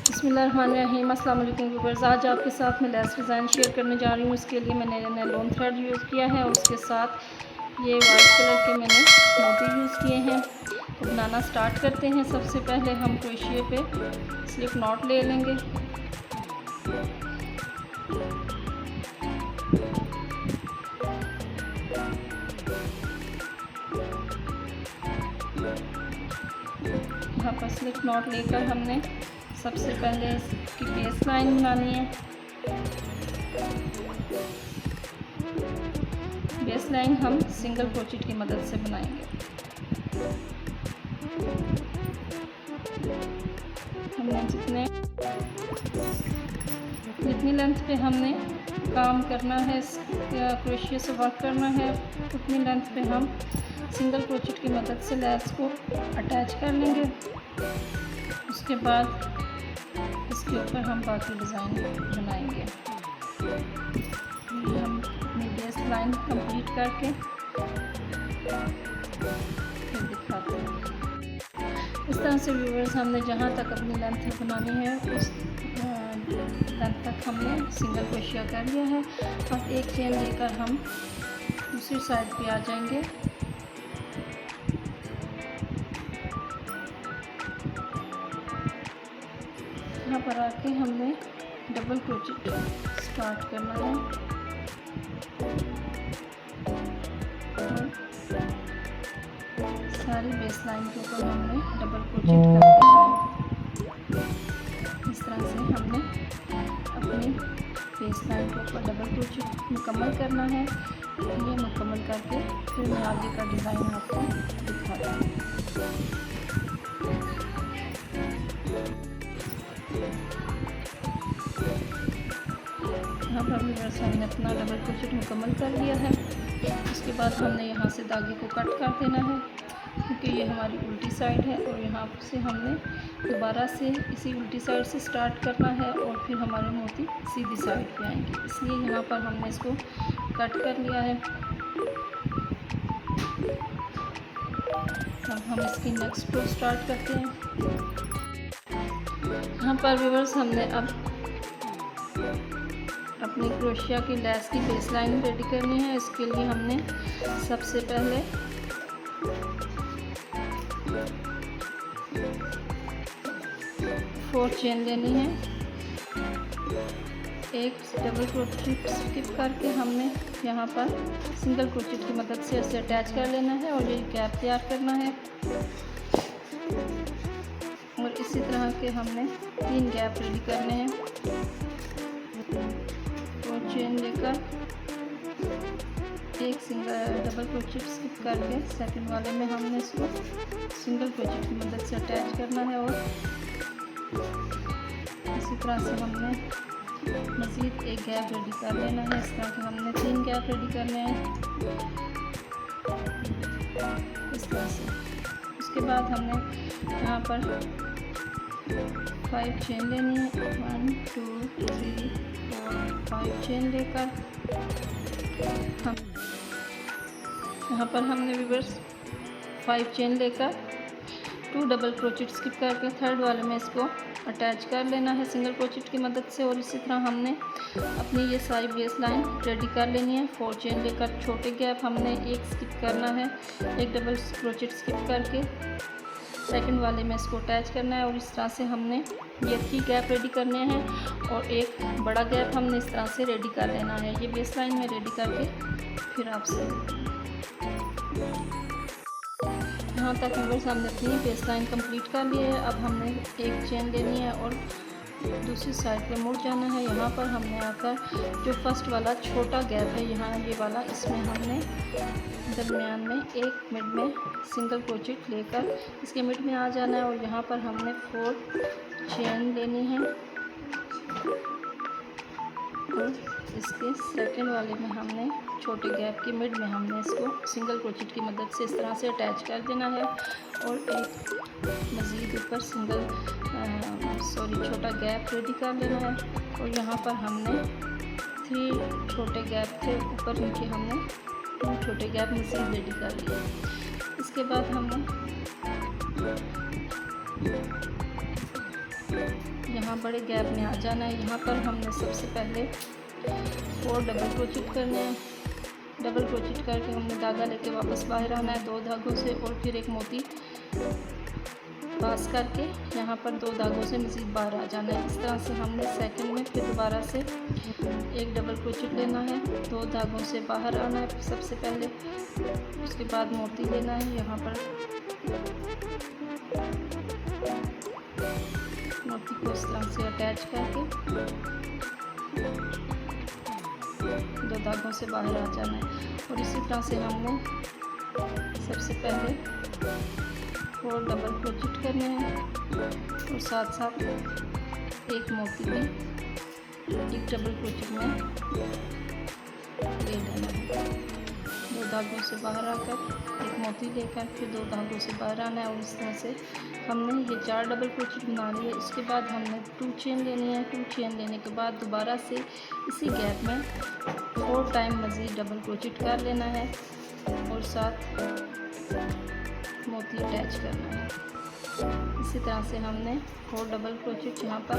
बिस्मिल्लाहिर्रहमानिर्रहीम। अस्सलाम वालेकुम व्यूअर्स, आज आपके साथ मैं लेस डिज़ाइन शेयर करने जा रही हूँ। इसके लिए मैंने नैलॉन थ्रेड यूज़ किया है और उसके साथ ये वाइट कलर के मैंने मोती यूज़ किए हैं। तो बनाना स्टार्ट करते हैं। सबसे पहले हम क्रोशिया पे स्लिप नॉट ले लेंगे। यहाँ पर स्लिप नॉट लेकर हमने सबसे पहले इसकी बेस लाइन बनानी है। बेस लाइन हम सिंगल क्रोचेट की मदद से बनाएंगे। हमने जितनी लेंथ पे हमने काम करना है, क्रोशिया से वर्क करना है, उतनी लेंथ पे हम सिंगल क्रोचेट की मदद से लेस को अटैच कर लेंगे। उसके बाद इसके ऊपर हम बाकी डिज़ाइन बनाएंगे। हम अपनी बेस लाइन कंप्लीट करके फिर दिखाते हैं। इस तरह से व्यूअर्स, हमने जहाँ तक अपनी लेंथ बनानी है उस लेंथ तक हमने सिंगल क्रोशिया कर लिया है। अब एक चेन लेकर हम दूसरी साइड पे आ जाएंगे। यहाँ पर आके हमने डबल क्रोचेट स्टार्ट करना है और सारी बेस लाइन के ऊपर हमने डबल क्रोचेट कर देना है। इस तरह से हमने अपनी बेस लाइन के ऊपर डबल क्रोचेट मुकम्मल करना है। ये मुकम्मल करके फिर मैं आगे का डिज़ाइन आपको दिखाता हूँ। यहाँ पर व्यूअर्स, हमने अपना डबल क्रोचेट मुकम्मल कर लिया है। उसके बाद हमने यहाँ से धागे को कट कर देना है, क्योंकि ये हमारी उल्टी साइड है और यहाँ से हमने दोबारा से इसी उल्टी साइड से स्टार्ट करना है और फिर हमारे मोती सीधी साइड पे आएंगे। इसलिए यहाँ पर हमने इसको कट कर लिया है। अब हम इसकी नेक्स्ट रो स्टार्ट करते हैं। यहाँ पर व्यूअर्स, हमने अब अपनी क्रोशिया की लेस की बेस लाइन रेडी करनी है। इसके लिए हमने सबसे पहले फोर चेन लेनी है। एक डबल क्रोचेट स्किप करके हमने यहाँ पर सिंगल क्रोचेट की मदद से इसे अटैच कर लेना है और ये गैप तैयार करना है। और इसी तरह के हमने 3 गैप रेडी करने हैं। और चेन लेकर एक डबल क्रोचेट स्किप करके सेकंड वाले में हमने इसको सिंगल क्रोचेट की मदद से अटैच करना है। और इसी तरह से हमने मज़ीद एक गैप रेडी कर लेना है। इस तरह के हमने 3 गैप रेडी करने हैं इस तरह से। उसके बाद हमने यहाँ पर 5 चेन लेनी है। 1 2 3 4 5 चेन लेकर हम यहाँ पर हमने व्यूअर्स 5 चेन लेकर 2 डबल क्रोचेट स्किप करके थर्ड वाले में इसको अटैच कर लेना है सिंगल क्रोचेट की मदद से। और इसी तरह हमने अपनी ये सारी बेस लाइन रेडी कर लेनी है। 4 चेन लेकर छोटे गैप हमने एक स्किप करना है, एक डबल क्रोचेट स्किप करके सेकंड वाले में इसको अटैच करना है। और इस तरह से हमने ये 3 गैप रेडी करने हैं और एक बड़ा गैप हमने इस तरह से रेडी कर लेना है। ये बेस लाइन में रेडी करके फिर आपसे यहाँ तक व्यूअर्स, हमने अपनी बेस लाइन कंप्लीट कर ली है। अब हमने एक चेन लेनी है और दूसरी साइड पे मुड़ जाना है। यहाँ पर हमने आकर जो फर्स्ट वाला छोटा गैप है, यहाँ ये वाला, इसमें हमने दरमियान में एक मिड में सिंगल क्रोचेट लेकर इसके मिड में आ जाना है। और यहाँ पर हमने 4 चेन लेनी है और इसके सेकंड वाले में हमने छोटे गैप के मिड में हमने इसको सिंगल क्रोचेट की मदद से इस तरह से अटैच कर देना है। और एक मज़ीद ऊपर छोटा गैप रेडी कर लेना है। और यहाँ पर हमने 3 छोटे गैप थे ऊपर नीचे हमने छोटे गैप मज़ीद रेडी कर लिए। इसके बाद हमने यहाँ बड़े गैप में आ जाना है। यहाँ पर हमने सबसे पहले 4 डबल क्रोचेट करने हैं। डबल क्रोचेट करके हमने धागा लेके वापस बाहर आना है 2 धागों से, और फिर एक मोती पास करके यहाँ पर 2 धागों से मज़ीद बाहर आ जाना है। इस तरह से हमने सेकंड में फिर दोबारा से एक डबल क्रोचेट लेना है, 2 धागों से बाहर आना है सबसे पहले, उसके बाद मोती लेना है। यहाँ पर मोती को इस तरह से अटैच करके 2 धागों से बाहर आ जाना है। और इसी तरह से हमने सबसे पहले 4 डबल क्रोचेट करने हैं, और साथ साथ एक मोती भी एक डबल क्रोचेट में ले लेना है। 2 धागों से बाहर आकर एक मोती लेकर फिर 2 धागों से बाहर आना है। और इस तरह से हमने ये 4 डबल क्रोचेट बना लिए। इसके बाद हमने 2 चेन लेनी है। 2 चेन लेने के बाद दोबारा से इसी गैप में 4 टाइम मज़ीद डबल क्रोचेट कर लेना है, और साथ मोती अटैच करना है। इसी तरह से हमने 4 डबल क्रोचेट यहाँ पर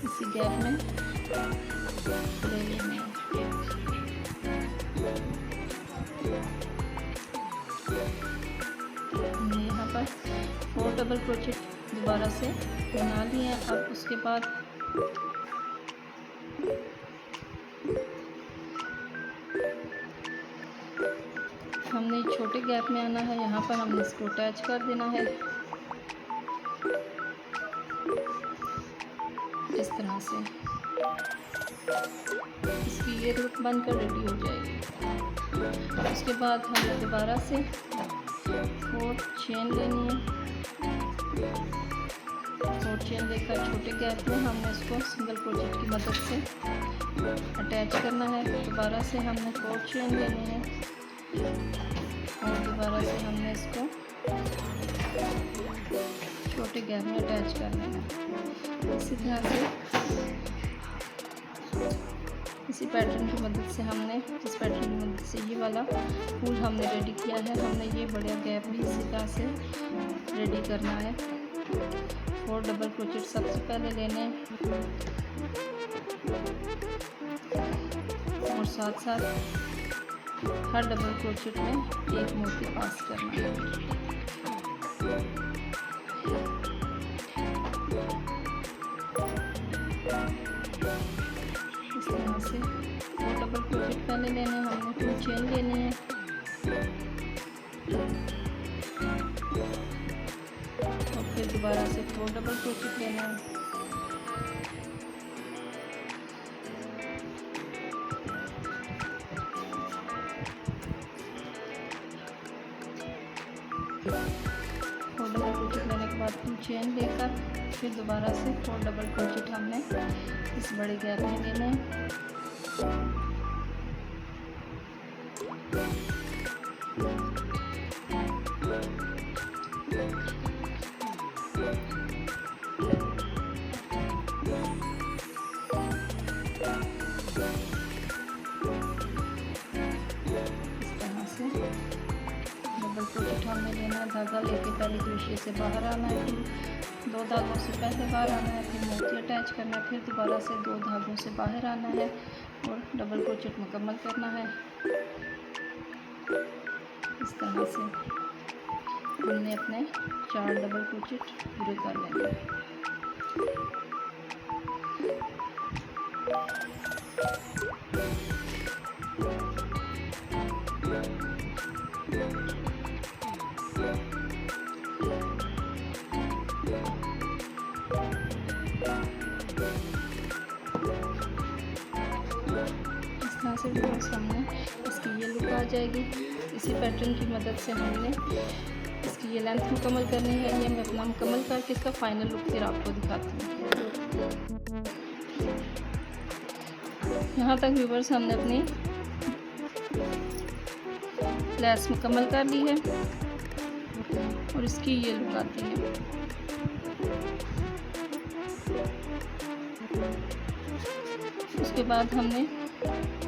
इसी गैप में ले लेने हैं। हमने यहाँ पर 4 डबल क्रोचेट दोबारा से बना लिए हैं। अब उसके बाद हमने छोटे गैप में आना है। यहाँ पर हमने इसको अटैच कर देना है इस तरह से। इसकी ये रुक बनकर रेडी हो जाएगी। उसके बाद हमें दोबारा से 4 चेन लेनी है। 4 चेन लेकर छोटे गैप में हमने इसको सिंगल क्रोचेट की मदद से अटैच करना है। दोबारा से हमने 4 चेन लेनी है, और दोबारा से हमने इसको छोटे गैप में अटैच करना है। इसी तरह से इसी पैटर्न की मदद से हमने इस पैटर्न की मदद से ये वाला फूल हमने रेडी किया है। हमने ये बड़ा गैप भी इसी तरह से रेडी करना है। 4 डबल क्रोचेट सबसे पहले लेने हैं, और साथ साथ हर डबल क्रोचेट में एक मोती पास करना है। इस तरह से 4 डबल क्रोचेट पहले लेने हैं। हमने 2 चेन लेने हैं, और फिर दोबारा से 4 डबल क्रोचेट लेना है। डबल क्रोचेट लेने के बाद 2 चेन लेकर फिर दोबारा से 4 डबल क्रोचेट हमने इस बड़े गैप में लेने हैं। डबल क्रोचेट हमें लेना है। धागा लेके पहले क्रोशिया से बाहर आना है, फिर 2 धागों से पहले बाहर आना है, फिर मोती अटैच करना है, फिर दोबारा से 2 धागों से बाहर आना है, और डबल क्रोचेट मुकम्मल करना है। इस तरह से हमने अपने 4 डबल क्रोचेट पूरे कर लेने हैं। से हमने इसकी ये लुक आ जाएगी। इसी पैटर्न की मदद से हमने इसकी ये लेंथ मुकम्मल करनी है। ये मैं अपना मुकम्मल करके इसका फाइनल लुक फिर आपको दिखाती हूँ। यहाँ तक व्यूवर्स हमने अपनी लेस मुकम्मल कर ली है, और इसकी ये लुक आती है। उसके बाद हमने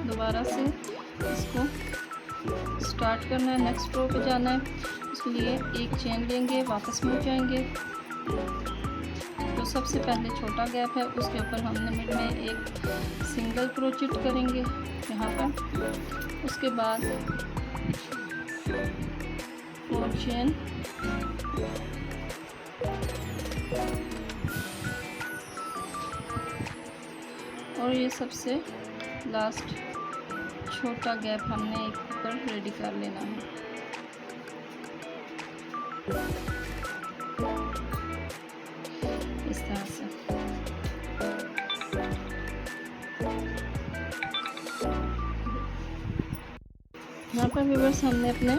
दोबारा से इसको स्टार्ट करना है, नेक्स्ट रो पे जाना है। उसके लिए एक चेन लेंगे, वापस मुड़ जाएंगे। तो सबसे पहले छोटा गैप है उसके ऊपर हमने मिड में एक सिंगल क्रोचेट करेंगे यहाँ पर। उसके बाद 4 चेन, और ये सबसे लास्ट छोटा गैप हमने एक ऊपर रेडी कर लेना है। इस तरह से यहाँ पर व्यूअर्स हमने अपने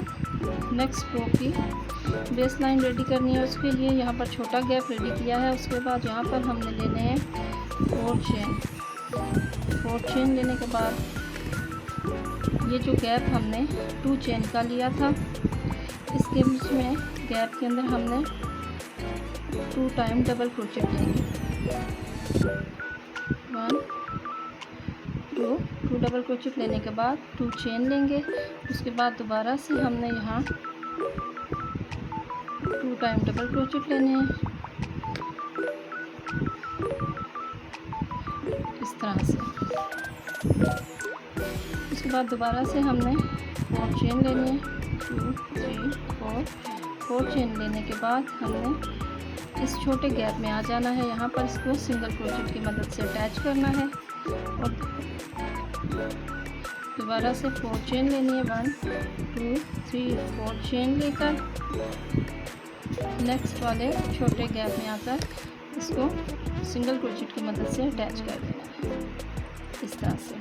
नेक्स्ट रो की बेस लाइन रेडी करनी है। उसके लिए यहाँ पर छोटा गैप रेडी किया है। उसके बाद यहाँ पर हमने लेने हैं 4 चेन। 4 चेन लेने के बाद ये जो गैप हमने 2 चेन का लिया था, इसके बीच में गैप के अंदर हमने 2 टाइम डबल क्रोचेट लेंगे। 1 2 डबल क्रोचेट लेने के बाद 2 चेन लेंगे। उसके बाद दोबारा से हमने यहाँ 2 टाइम डबल क्रोचेट लेने हैं इस तरह से। उसके बाद दोबारा से हमने 4 चेन लेनी है, 2 3 4 चेन लेने के बाद हमने इस छोटे गैप में आ जाना है। यहाँ पर इसको सिंगल क्रोचेट की मदद से अटैच करना है और दोबारा से 4 चेन लेनी है। 1 2 3 4 चेन लेकर नेक्स्ट वाले छोटे गैप में आकर इसको सिंगल क्रोचेट की मदद से अटैच कर देना है इस तरह से।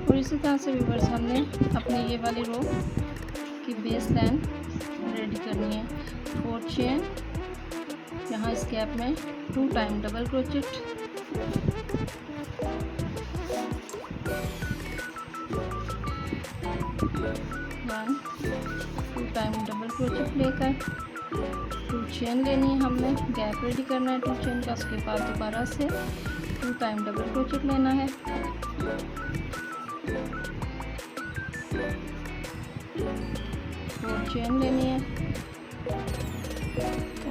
और इसी तरह से व्यूअर्स हमने अपनी ये वाली रो की बेस लाइन रेडी करनी है। 4 चेन, यहाँ इस गैप में 2 time double crochet, 1 2 time double crochet लेकर 2 चेन लेनी है। हमने गैप रेडी करना है 2 चेन का। उसके बाद दोबारा से 2 टाइम डबल क्रोचेट लेना है, 4 चेन लेनी है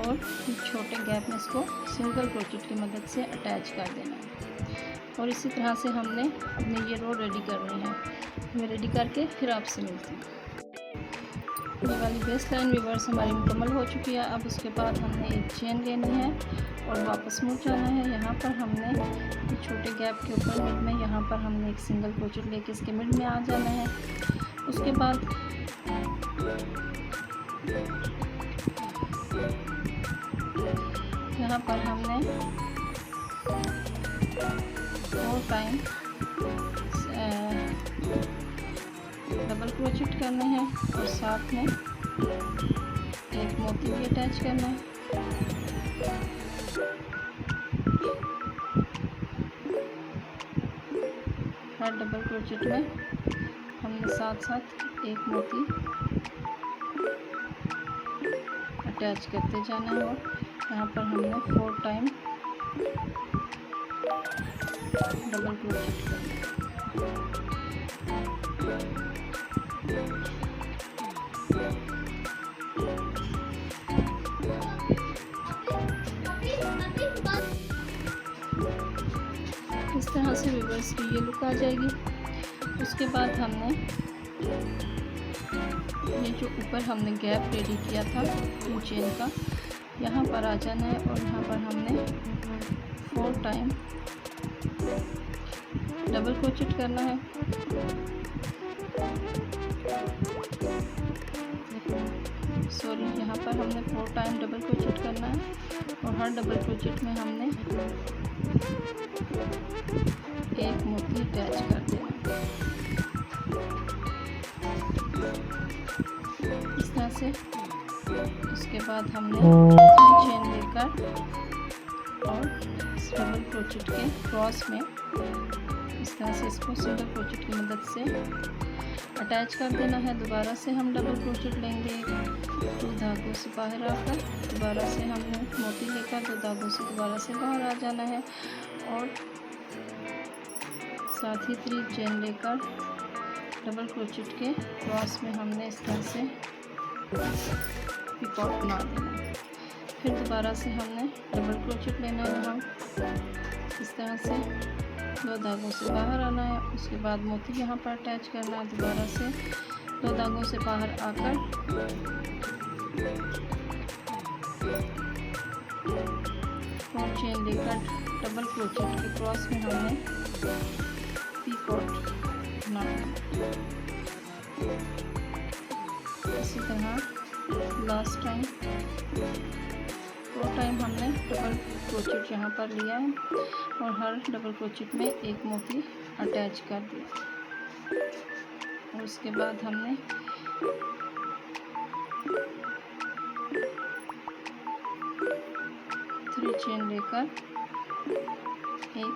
और छोटे गैप में इसको सिंगल क्रोचेट की मदद से अटैच कर देना है। और इसी तरह से हमने अपनी ये रो रेडी करनी है। मैं रेडी करके फिर आपसे मिलती हूँ। ये वाली बेस लाइन व्यूअर्स हमारी मुकम्मल हो चुकी है। अब उसके बाद हमने एक चेन लेनी है और वापस मुड़ जाना है। यहाँ पर हमने छोटे गैप के ऊपर मिड में यहाँ पर हमने एक सिंगल क्रोचेट लेके इसके मिड में आ जाना है। उसके बाद यहाँ पर हमने 4 टाइम डबल क्रोचेट करने हैं और साथ में एक मोती भी अटैच करना है। हर डबल क्रोचेट में हमने साथ साथ एक मोती अटैच करते जाना है। और यहाँ पर हमने 4 टाइम डबल क्रोचेट करना है। इस तरह से व्यूअर्स की ये लुक आ जाएगी। उसके बाद हमने ये जो ऊपर हमने गैप रेडी किया था 2 चेन का, यहाँ पर आ जाना है और यहाँ पर हमने 4 टाइम डबल क्रोचेट करना है। सॉरी, यहाँ पर हमने 4 टाइम डबल क्रोचेट करना है और हर डबल क्रोचेट में हमने एक मोती अटैच कर देना इस तरह से। उसके बाद हमने चेन लेकर और डबल क्रोचेट के क्रॉस में इस तरह से इसको सिंगल क्रोचेट की मदद से अटैच कर देना है। दोबारा से हम डबल क्रोचेट लेंगे 2 धागों से बाहर आकर, दोबारा से हमने मोती लेकर 2 धागों से दोबारा से बाहर आ जाना है और साथ ही 3 चेन लेकर डबल क्रोचेट के क्रॉस में हमने इस तरह से पिकॉट बना देना है। फिर दोबारा से हमने डबल क्रोचेट लेना है, यहाँ इस तरह से 2 धागों से बाहर आना है। उसके बाद मोती यहाँ पर अटैच करना है। दोबारा से 2 धागों से बाहर आकर 4 चेन लेकर डबल क्रोचेट के क्रॉस में हमने पिकॉट बनाना है। इसी तरह लास्ट टाइम 4 टाइम हमने डबल क्रोचेट यहाँ पर लिया है और हर डबल क्रोचेट में एक मोती अटैच कर दिया। और उसके बाद हमने थ्री चेन लेकर एक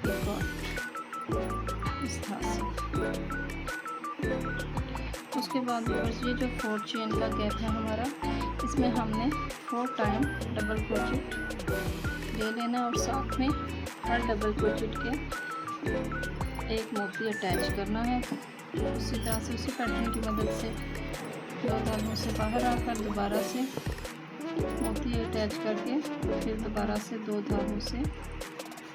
पिकॉट इस तरह से। उसके बाद ये जो 4 चेन का गैप है हमारा, इसमें हमने 4 टाइम डबल क्रोचेट ले लेना और साथ में हर डबल क्रोचेट के एक मोती अटैच करना है। उसी तरह से उसी पैटर्न की मदद से 2 धागों से बाहर आकर दोबारा से मोती अटैच करके फिर दोबारा से 2 धागों से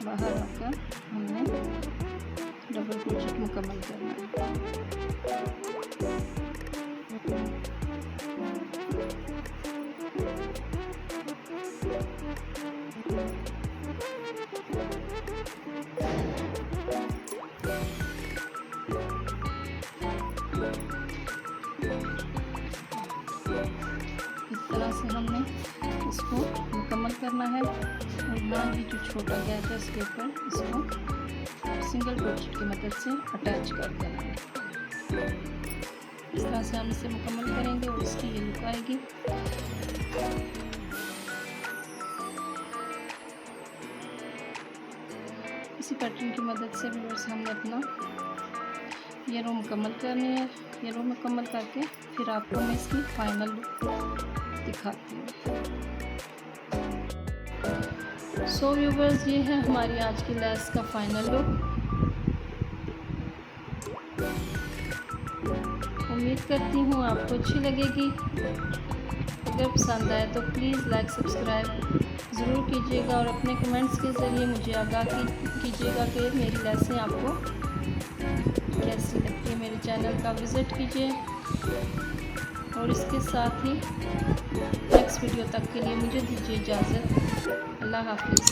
बाहर आकर हमने डबल क्रोचेट मुकम्मल करना है। इस तरह से हमने इसको मुकम्मल करना है और यहाँ ये जो छोटा गैप है इसके ऊपर इसको सिंगल क्रोचेट की मदद से अटैच कर देना है। इस तरह से हम इसे मुकम्मल करेंगे और इसकी ये लुक आएगी। इसी पैटर्न की मदद से व्यूअर्स हमने अपना ये रो मुकम्मल करनी है। ये रो मुकम्मल करके फिर आपको मैं इसकी फाइनल लुक दिखाती हूँ। सो व्यूअर्स, ये है हमारी आज की लेस का फाइनल लुक। उम्मीद करती हूँ आपको अच्छी लगेगी। अगर पसंद आए तो प्लीज़ लाइक सब्सक्राइब ज़रूर कीजिएगा और अपने कमेंट्स के ज़रिए मुझे आगाह कीजिएगा कि मेरी लेसें आपको कैसी लगती है। मेरे चैनल का विज़िट कीजिए और इसके साथ ही नेक्स्ट वीडियो तक के लिए मुझे दीजिए इजाज़त। अल्लाह हाफिज़।